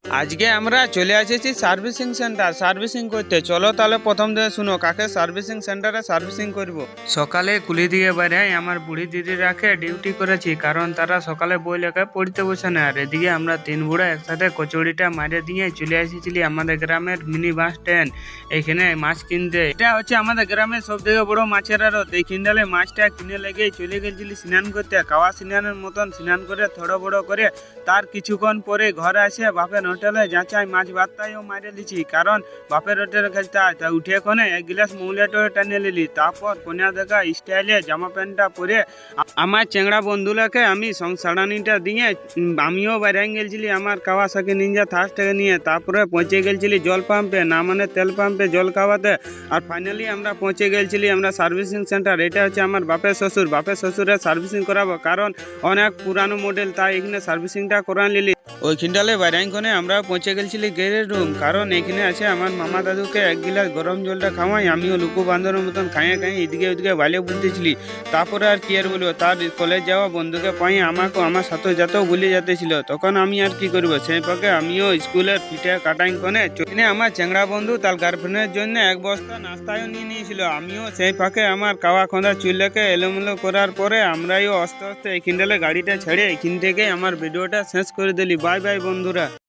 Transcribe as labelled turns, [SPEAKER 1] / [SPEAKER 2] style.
[SPEAKER 1] আজকে আমরা চলে এসেছি সার্ভিসিং সেন্টার সার্ভিসিং করতে। চলো তাহলে প্রথম থেকে শুনো কাকে সার্ভিসিং সেন্টারে সার্ভিসিং করব। সকালে কুলি দিয়ে বাইরে আমার বুড়ি দিদি রাখে ডিউটি করেছি, কারণ তারা সকালে বই লেখা পড়তে বসে না। আর এদিকে আমরা তিন বুড়া একসাথে কচুরিটা মারে দিয়ে চলে এসেছিলি আমাদের গ্রামের মিনি বাস স্ট্যান্ড, এখানে মাছ কিনতে। এটা হচ্ছে আমাদের গ্রামের সব থেকে বড় মাছের আড়ত। এই কিন্ডালে মাছটা কিনে লেগে চলে গেছিলি স্নান করতে। কাওয়া স্নানের মতন স্নান করে থোড়ো বড়ো করে তার কিছুক্ষণ পরে ঘরে আসে বাপের হোটেলে যাচাই মাছ ভাতটাইও মারে লিছি, কারণ বাপের হোটেলে খেলতে হয়। তা উঠে কোনে এক গ্লাস মৌলেটো টানিয়ে নিলি, তারপর কন্যা দেখা স্টাইলে জামা প্যান্টটা পরে আমার চেংড়া বন্ধুলাকে আমি সংসারানিটা দিয়ে আমিও বাইরে গেছিলি আমার কাওয়াসাকি নিনজা থার্সটাকে নিয়ে। তারপরে পৌঁছে গেছিলি জল পাম্পে, না মানে তেল পাম্পে জল খাওয়াতে। আর ফাইনালি আমরা পৌঁছে গেছিলি আমরা সার্ভিসিং সেন্টার। এটা হচ্ছে আমার বাপের শ্বশুরের সার্ভিসিং করাবো, কারণ অনেক পুরানো মডেল, তাই এখানে সার্ভিসিংটা করান নিলি। ওইখানটালে বাইরাইনখানে আমরা পৌঁছে গেছিলি গেরের রুম, কারণ এখানে আছে আমার মামা দাদুকে এক গিলাস গরম জলটা খাওয়াই। আমিও লুকু বান্ধবের মতন খাইয়ে এদিকে ওদিকে বাইলে বলতেছিলি। তারপরে আর কি আর বলবো, তার কলেজ যাওয়া বন্ধুকে পাই আমাকে আমার সাথে যেতেও ভুলে যেতেছিল। তখন আমি আর কি করবো, সেই পাকে আমিও স্কুলের পিঠে কাটাই কোনে চলে আমার চেংড়া বন্ধু তার গার্লফ্রেন্ডের জন্য এক বস্তা নাস্তায়ও নিয়ে নিয়েছিল। আমিও সেই ফাঁকে আমার কাওয়া খোঁদা চুলটাকে এলোমেলো করার পরে আমরাও আস্তে আস্তে এখানটালে গাড়িটা ছেড়ে এখান থেকে আমার ভিডিওটা শেষ করে দিলি। বাই বাই বন্ধুরা।